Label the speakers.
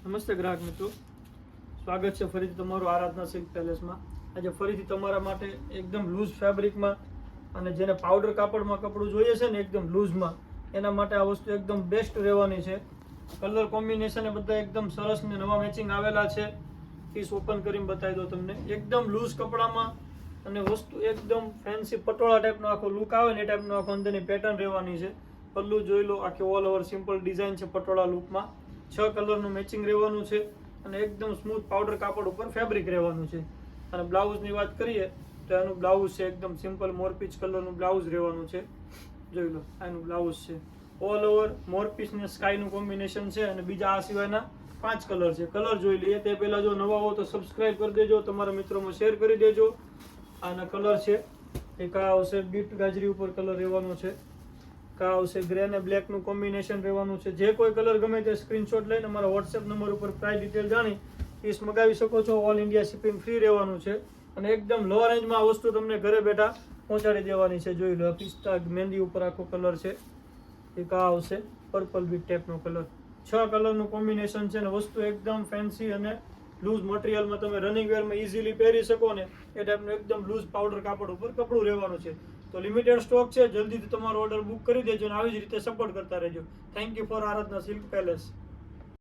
Speaker 1: નમસ્તે ગ્રાહક મિત્રો, સ્વાગત છે ફરીથી તમારું આરાધના સિલ્ક પેલેસમાં. આજે ફરીથી તમારા માટે એકદમ લૂઝ ફેબ્રિકમાં અને જેને પાવડર કાપડમાં કપડું જોઈએ છે ને એકદમ લૂઝમાં, એના માટે આ વસ્તુ એકદમ બેસ્ટ રહેવાની છે. કલર કોમ્બિનેશન એ બધા એકદમ સરસ ને નવા મેચિંગ આવેલા છે. પીસ ઓપન કરીને બતાવી દો તમને. એકદમ લૂઝ કપડામાં અને વસ્તુ એકદમ ફેન્સી પટોળા ટાઈપનો આખો લુક આવે ને એ ટાઈપનો આખો અંદરની પેટર્ન રહેવાની છે. પલ્લું જોઈ લો, આખી ઓલ ઓવર સિમ્પલ ડિઝાઇન છે પટોળા લુકમાં. 6 કલરનું મેચિંગ રહેવાનું છે અને એકદમ સ્મૂથ પાવડર કાપડ ઉપર ફેબ્રિક રહેવાનું છે. અને બ્લાઉઝની વાત કરીએ તો એનું બ્લાઉઝ છે એકદમ સિમ્પલ મોરપીચ કલરનું બ્લાઉઝ રહેવાનું છે. જોઈ લો, આનું બ્લાઉઝ છે ઓલ ઓવર મોરપીચ ને સ્કાયનું કોમ્બિનેશન છે. અને બીજા આ સિવાયના 5 કલર છે. કલર જોઈ લઈએ તે પહેલાં જો નવા હો તો સબસ્ક્રાઈબ કરી દેજો, તમારા મિત્રોમાં શેર કરી દેજો. આના કલર છે એક આ આવશે બીટ ગાજરી ઉપર કલર રહેવાનો છે, કા આવશે ગ્રે અને બ્લેકનું કોમ્બિનેશન રહેવાનું છે. જે કોઈ કલર ગમે તે સ્ક્રીનશોટ લઈને અમારા વોટ્સએપ નંબર ઉપર પ્રાઇસ ડિટેલ જાણી પીસ મગાવી શકો છો. ઓલ ઇન્ડિયા શિપિંગ ફ્રી રહેવાનું છે અને એકદમ લો રેન્જમાં આ વસ્તુ તમને ઘરે બેઠા પહોંચાડી દેવાની છે. જોઈ લો, પિસ્તા મહેંદી ઉપર આખો કલર છે. એક આ આવશે પર્પલ બીટ ટાઈપનો કલર. 6 કલરનું કોમ્બિનેશન છે અને વસ્તુ એકદમ ફેન્સી અને લૂઝ મટીરિયલમાં તમે રનિંગ વેરમાં ઇઝીલી પહેરી શકો ને એ ટાઈપનું એકદમ લૂઝ પાવડર કાપડ ઉપર કપડું રહેવાનું છે. તો લિમિટેડ સ્ટોક છે, જલ્દીથી તમારો ઓર્ડર બુક કરી દેજો અને આવી જ રીતે સપોર્ટ કરતા રહેજો. Thank you for Aradhana silk palace.